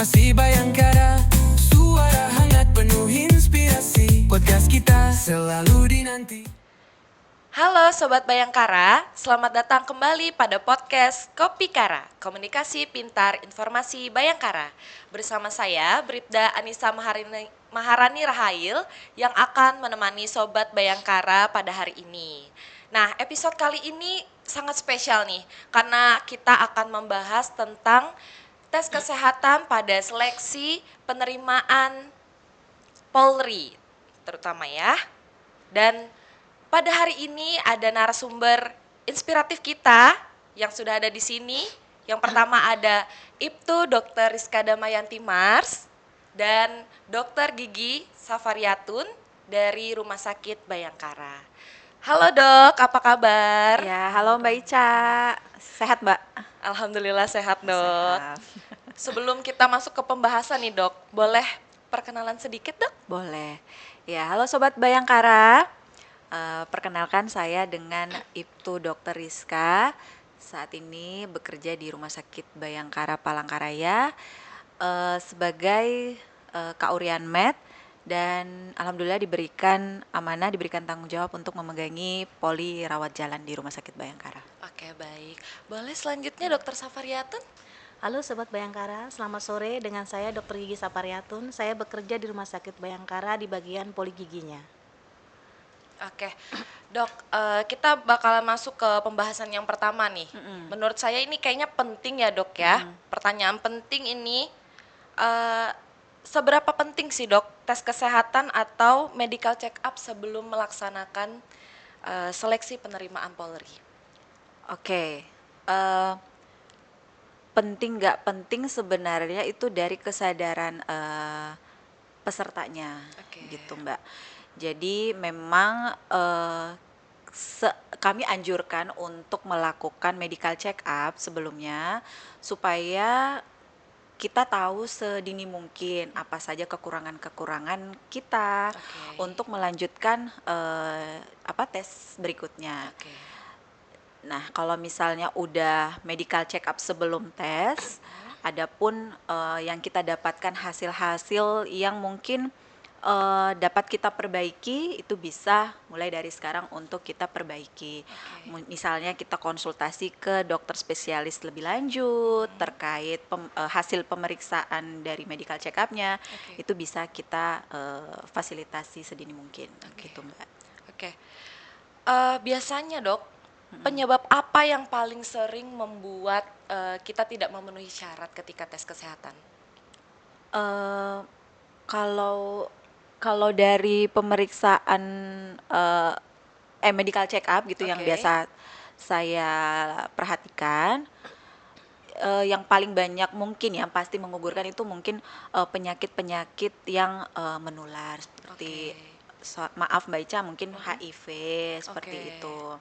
Informasi Bayangkara, suara hangat penuh inspirasi. Podcast kita selalu dinanti. Halo Sobat Bayangkara, selamat datang kembali pada podcast Kopi Kara, Komunikasi Pintar Informasi Bayangkara. Bersama saya, Bribda Anissa Maharani Rahail, yang akan menemani Sobat Bayangkara pada hari ini. Nah, episode kali ini sangat spesial nih, karena kita akan membahas tentang tes kesehatan pada seleksi penerimaan Polri, terutama ya. Dan pada hari ini ada narasumber inspiratif kita yang sudah ada di sini. Yang pertama ada Ibtu Dr. Rizka Damayanti Mars dan Dr. Gigi Safariatun dari Rumah Sakit Bayangkara. Halo Dok, apa kabar? Ya, halo Mbak Ica. Sehat, Mbak? Alhamdulillah sehat Dok. Sehat. Sebelum kita masuk ke pembahasan nih Dok, boleh perkenalan sedikit Dok? Boleh. Ya, halo Sobat Bayangkara. Perkenalkan saya dengan Ibtu Dr. Rizka. Saat ini bekerja di Rumah Sakit Bayangkara Palangkaraya sebagai Kaurian Med, dan alhamdulillah diberikan amanah, diberikan tanggung jawab untuk memegangi poli rawat jalan di Rumah Sakit Bayangkara. Oke, baik. Boleh selanjutnya Dr. Safariatun? Halo Sobat Bayangkara, selamat sore, dengan saya Dr. Gigi Sapariatun. Saya bekerja di Rumah Sakit Bayangkara di bagian poli giginya. Oke, Dok, kita bakalan masuk ke pembahasan yang pertama nih. Menurut saya ini kayaknya penting ya Dok ya. Pertanyaan penting ini, seberapa penting sih Dok tes kesehatan atau medical check up sebelum melaksanakan seleksi penerimaan Polri? Oke, penting nggak penting sebenarnya itu dari kesadaran pesertanya, Oke. gitu Mbak. Jadi memang kami anjurkan untuk melakukan medical check up sebelumnya supaya kita tahu sedini mungkin apa saja kekurangan-kekurangan kita untuk melanjutkan tes berikutnya. Oke. Nah, kalau misalnya udah medical check up sebelum tes, adapun yang kita dapatkan hasil-hasil yang mungkin dapat kita perbaiki, itu bisa mulai dari sekarang untuk kita perbaiki. Misalnya kita konsultasi ke dokter spesialis lebih lanjut terkait hasil pemeriksaan dari medical check up-nya, itu bisa kita fasilitasi sedini mungkin, gitu Mbak. Oke. Biasanya Dok, penyebab apa yang paling sering membuat kita tidak memenuhi syarat ketika tes kesehatan? Kalau dari pemeriksaan medical check up gitu yang biasa saya perhatikan, yang paling banyak mungkin yang pasti menggugurkan itu mungkin penyakit-penyakit yang menular seperti maaf Mbak Ica, mungkin HIV seperti itu.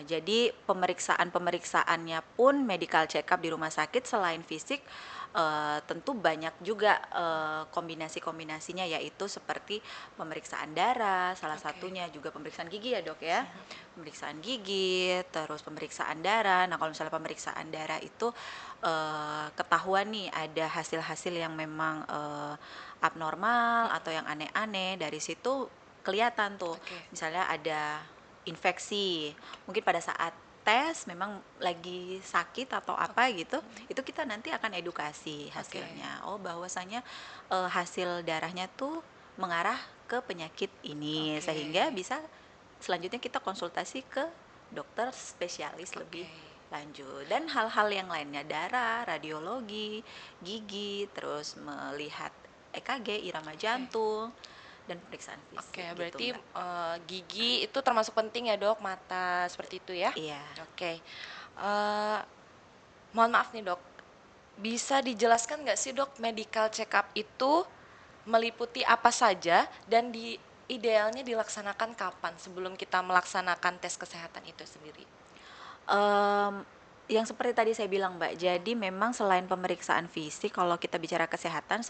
Jadi pemeriksaannya pun medical check up di rumah sakit selain fisik tentu banyak juga kombinasinya, yaitu seperti pemeriksaan darah, salah satunya juga pemeriksaan gigi ya Dok ya. Pemeriksaan gigi, terus pemeriksaan darah. Nah, kalau misalnya pemeriksaan darah itu ketahuan nih ada hasil-hasil yang memang abnormal atau yang aneh-aneh, dari situ kelihatan tuh. Misalnya ada infeksi, mungkin pada saat tes memang lagi sakit atau apa gitu, itu kita nanti akan edukasi hasilnya. Oh, bahwasanya hasil darahnya tuh mengarah ke penyakit ini, sehingga bisa selanjutnya kita konsultasi ke dokter spesialis lebih lanjut. Dan hal-hal yang lainnya, darah, radiologi, gigi, terus melihat EKG, irama jantung, dan pemeriksaan fisik. Oke, gitu, berarti Mbak. gigi itu termasuk penting ya Dok, mata seperti itu ya? Iya. Oke. Mohon maaf nih Dok, bisa dijelaskan nggak sih Dok, medical check up itu meliputi apa saja dan idealnya dilaksanakan kapan sebelum kita melaksanakan tes kesehatan itu sendiri? Yang seperti tadi saya bilang Mbak, jadi memang selain pemeriksaan fisik, kalau kita bicara kesehatan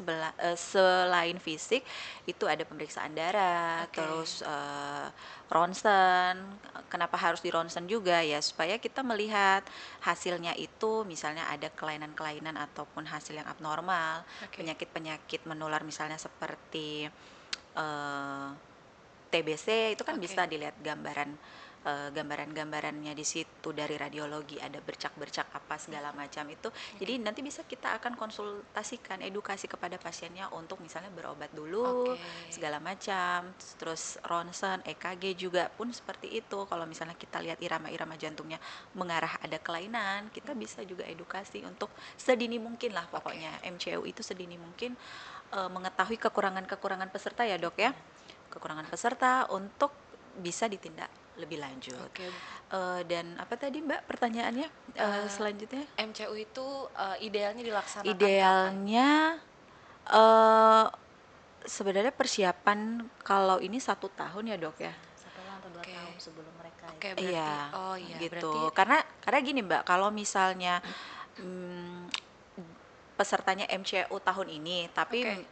selain fisik itu ada pemeriksaan darah, Oke. terus ronsen. Kenapa harus di ronsen juga ya? Supaya kita melihat hasilnya itu, misalnya ada kelainan-kelainan ataupun hasil yang abnormal, Oke. penyakit-penyakit menular misalnya seperti eh, TBC itu kan Oke. bisa dilihat gambaran-gambarannya di situ dari radiologi, ada bercak-bercak apa segala macam itu. Jadi nanti bisa kita akan konsultasikan edukasi kepada pasiennya untuk misalnya berobat dulu Oke. segala macam. Terus ronsen, EKG juga pun seperti itu. Kalau misalnya kita lihat irama-irama jantungnya mengarah ada kelainan, kita bisa juga edukasi untuk sedini mungkin lah pokoknya. MCU itu sedini mungkin mengetahui kekurangan-kekurangan peserta ya Dok ya. Kekurangan peserta untuk bisa ditindak lebih lanjut. Oke. Dan apa tadi Mbak pertanyaannya selanjutnya? MCU itu idealnya dilaksanakan kapan? Idealnya eh sebenarnya persiapan kalau ini 1 tahun ya Dok ya. 1 tahun atau 2 Oke. tahun sebelum mereka Oke, itu. berarti Iya, oh iya, gitu. berarti Karena gini Mbak, kalau misalnya mm, pesertanya MCU tahun ini, tapi Oke.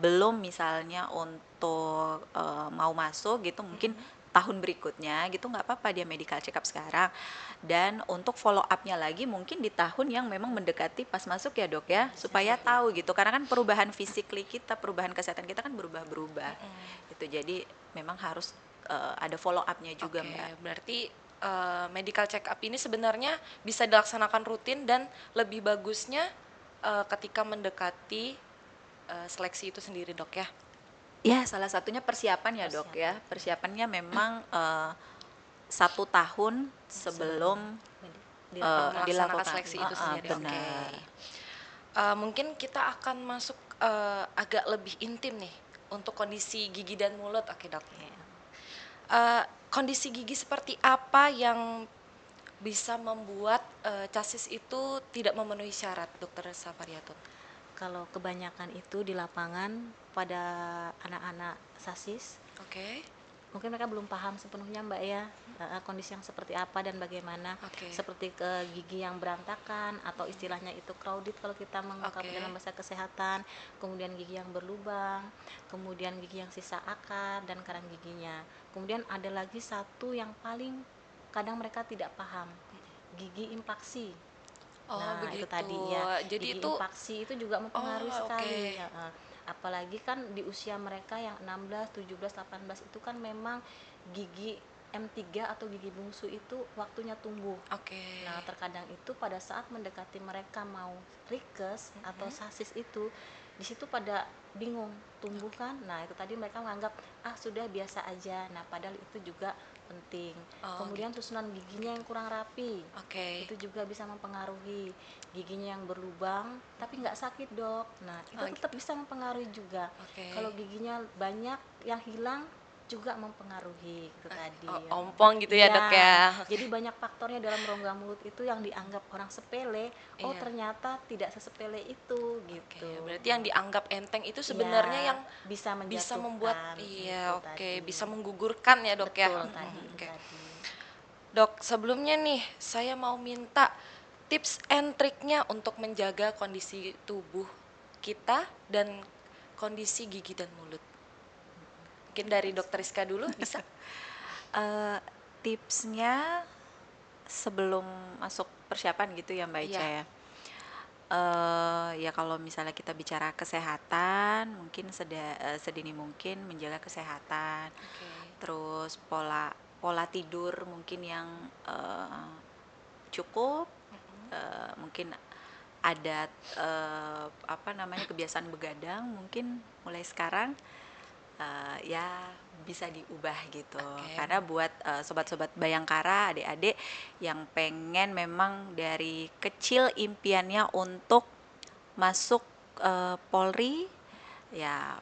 belum misalnya untuk mau masuk gitu, mungkin tahun berikutnya gitu nggak apa-apa dia medical check up sekarang. Dan untuk follow up-nya lagi mungkin di tahun yang memang mendekati pas masuk ya Dok ya, supaya tahu gitu. Karena kan perubahan physically kita, perubahan kesehatan kita kan berubah-berubah. Itu jadi memang harus ada follow up-nya juga Oke, Mbak. berarti medical check up ini sebenarnya bisa dilaksanakan rutin dan lebih bagusnya ketika mendekati seleksi itu sendiri, Dok ya. Ya, salah satunya persiapan ya Dok ya. Persiapannya memang 1 tahun sebelum Melaksanakan dilakukan. seleksi itu sendiri. Oke. Benar. Mungkin kita akan masuk agak lebih intim nih untuk kondisi gigi dan mulut. Oke, Dok. Kondisi gigi seperti apa yang bisa membuat chassis itu tidak memenuhi syarat, Dokter Sapariatun? Kalau kebanyakan itu di lapangan pada anak-anak sasis, Oke. mungkin mereka belum paham sepenuhnya Mbak ya, kondisi yang seperti apa dan bagaimana. Oke. Seperti ke gigi yang berantakan atau istilahnya itu crowded kalau kita mengungkap Oke. dalam bahasa kesehatan, kemudian gigi yang berlubang, kemudian gigi yang sisa akar dan karang giginya. Kemudian ada lagi satu yang paling kadang mereka tidak paham, gigi impaksi. Oh, Nah, itu begitu. tadi ya, Jadi gigi itu impaksi itu juga mempengaruhi oh, sekali. oke. Apalagi kan di usia mereka yang 16, 17, 18 itu kan memang gigi M3 atau gigi bungsu itu waktunya tumbuh. Oke. Nah, terkadang itu pada saat mendekati mereka mau rikes atau sasis itu, di situ pada bingung tumbuh kan. Nah, itu tadi mereka menganggap sudah biasa aja. Nah, padahal itu juga penting. Oh, Kemudian susunan giginya yang kurang rapi. Oke. Itu juga bisa mempengaruhi. Giginya yang berlubang tapi nggak sakit Dok. Nah, itu Oh, tetap bisa mempengaruhi juga. Oke. Kalau giginya banyak yang hilang juga mempengaruhi itu tadi. Ompong gitu ya, Dok ya. Jadi banyak faktornya dalam rongga mulut itu yang dianggap orang sepele, Iya. ternyata tidak sesepele itu Oke, gitu. berarti yang dianggap enteng itu sebenarnya Ya, yang bisa bisa menjatuhkan membuat itu oke, tadi. bisa menggugurkan ya, Dok ya. Betul tadi, itu Oke. tadi. Dok, sebelumnya nih saya mau minta tips and triknya untuk menjaga kondisi tubuh kita dan kondisi gigi dan mulut. Mungkin dari Dokter Rizka dulu bisa? Tipsnya sebelum masuk persiapan gitu ya Mbak Ica Iya. ya. Ya kalau misalnya kita bicara kesehatan, mungkin sedini mungkin menjaga kesehatan. Oke. Terus pola pola tidur mungkin yang cukup, mungkin ada apa namanya kebiasaan begadang mungkin mulai sekarang ya bisa diubah gitu. Oke. Karena buat sobat-sobat Bayangkara, adik-adik yang pengen memang dari kecil impiannya untuk masuk Polri, ya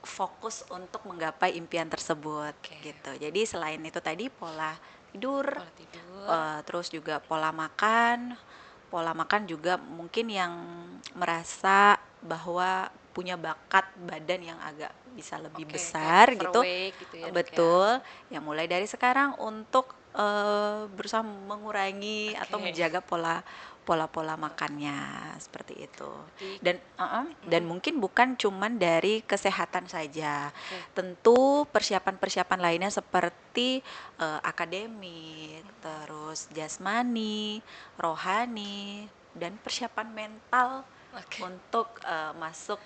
fokus untuk menggapai impian tersebut Oke. gitu. Jadi selain itu tadi pola tidur, Pola tidur. terus juga pola makan. Pola makan juga mungkin yang merasa bahwa punya bakat badan yang agak bisa lebih Oke, kayak besar gitu. overweight gitu ya, Dok ya. Betul. Ya mulai dari sekarang untuk berusaha mengurangi atau Oke. menjaga pola-pola makannya seperti itu. Jadi Dan mungkin bukan cuman dari kesehatan saja. Oke. Tentu persiapan-persiapan lainnya seperti akademik, terus jasmani, rohani, dan persiapan mental Oke. untuk masuk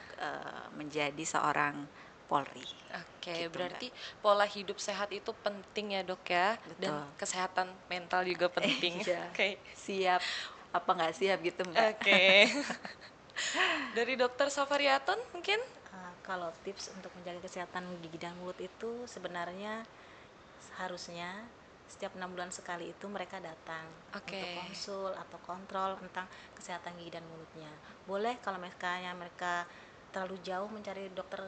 menjadi seorang Polri. Oke, Gitu, berarti pola hidup sehat itu penting ya dok ya, dan Betul. kesehatan mental juga penting. Iya. Oke, Siap apa nggak siap gitu, Mbak? oke. Dari dokter Safariatun mungkin? Kalau tips untuk menjaga kesehatan gigi dan mulut itu sebenarnya seharusnya setiap 6 bulan sekali itu mereka datang Oke. untuk konsul atau kontrol tentang kesehatan gigi dan mulutnya. Boleh kalau mereka terlalu jauh mencari dokter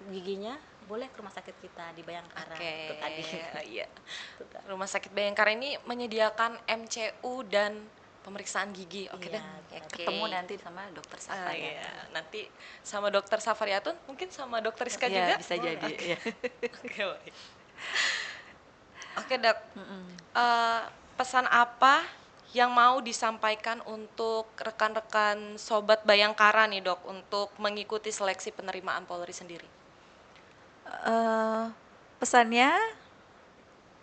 giginya, boleh ke rumah sakit kita di Bayangkara. Oke, Itu tadi. iya. Itu tadi. Rumah Sakit Bayangkara ini menyediakan MCU dan pemeriksaan gigi. Oke Iya, deh. betul. Ketemu nanti sama dokter Ah, Safari. iya. Nanti sama dokter Safariatun, mungkin sama dokter Rizka Iya, juga? bisa jadi. Oke. Iya. Oke, baik. Oke dok, Mm-mm. pesan apa yang mau disampaikan untuk rekan-rekan Sobat Bayangkara nih dok, untuk mengikuti seleksi penerimaan Polri sendiri? Eh, Pesannya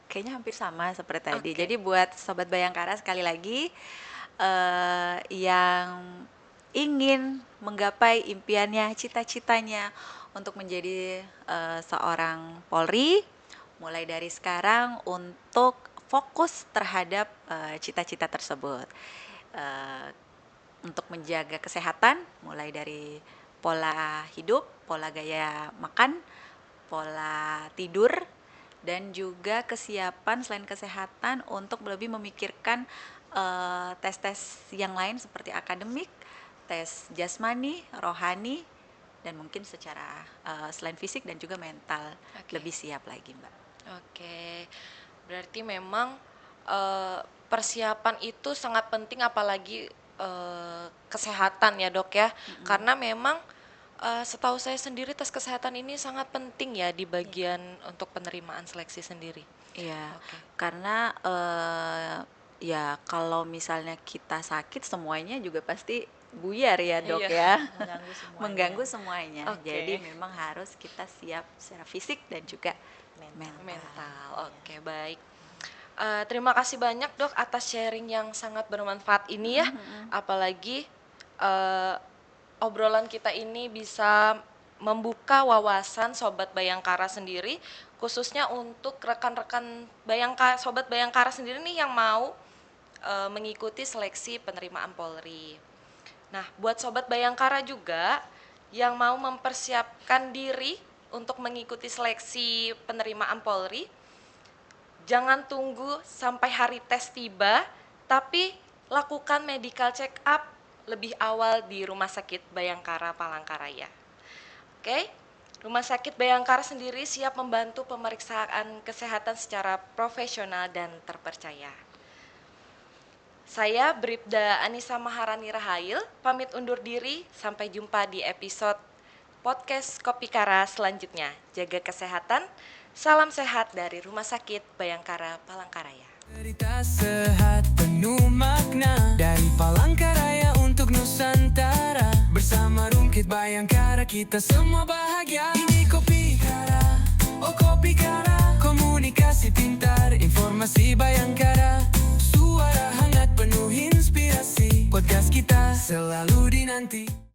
kayaknya hampir sama seperti tadi. Oke. Jadi buat Sobat Bayangkara sekali lagi yang ingin menggapai impiannya, cita-citanya untuk menjadi seorang Polri, mulai dari sekarang untuk fokus terhadap cita-cita tersebut. Eh, untuk menjaga kesehatan, mulai dari pola hidup, pola gaya makan, pola tidur, dan juga kesiapan selain kesehatan untuk lebih memikirkan tes-tes yang lain seperti akademik, tes jasmani, rohani, dan mungkin secara selain fisik dan juga mental Oke. lebih siap lagi, Mbak. Oke, berarti memang persiapan itu sangat penting, apalagi kesehatan ya dok ya, karena memang setahu saya sendiri tes kesehatan ini sangat penting ya di bagian untuk penerimaan seleksi sendiri. Iya, Oke. karena ya kalau misalnya kita sakit semuanya juga pasti buyar ya dok Iya. ya, Mengganggu semuanya. mengganggu semuanya. Oke. Jadi memang harus kita siap secara fisik dan juga mental. Mental. Oke, baik. Terima kasih banyak dok atas sharing yang sangat bermanfaat ini ya. Apalagi obrolan kita ini bisa membuka wawasan Sobat Bayangkara sendiri, khususnya untuk rekan-rekan Sobat Bayangkara sendiri nih yang mau mengikuti seleksi penerimaan Polri. Nah, buat Sobat Bayangkara juga yang mau mempersiapkan diri untuk mengikuti seleksi penerimaan Polri, jangan tunggu sampai hari tes tiba, tapi lakukan medical check up lebih awal di Rumah Sakit Bayangkara Palangkaraya. Oke, Rumah Sakit Bayangkara sendiri siap membantu pemeriksaan kesehatan secara profesional dan terpercaya. Saya Bribda Anissa Maharani Rahail, pamit undur diri, sampai jumpa di episode podcast Kopi Kara selanjutnya. Jaga kesehatan, salam sehat dari Rumah Sakit Bayangkara Palangkaraya. Cerita sehat penuh makna dari Palangkaraya untuk Nusantara. Bersama Rumkit Bayangkara kita semua bahagia. Ini Kopi Kara, oh Kopi Kara. Komunikasi pintar, informasi Bayangkara. Suara hangat penuh inspirasi. Podcast kita selalu dinanti.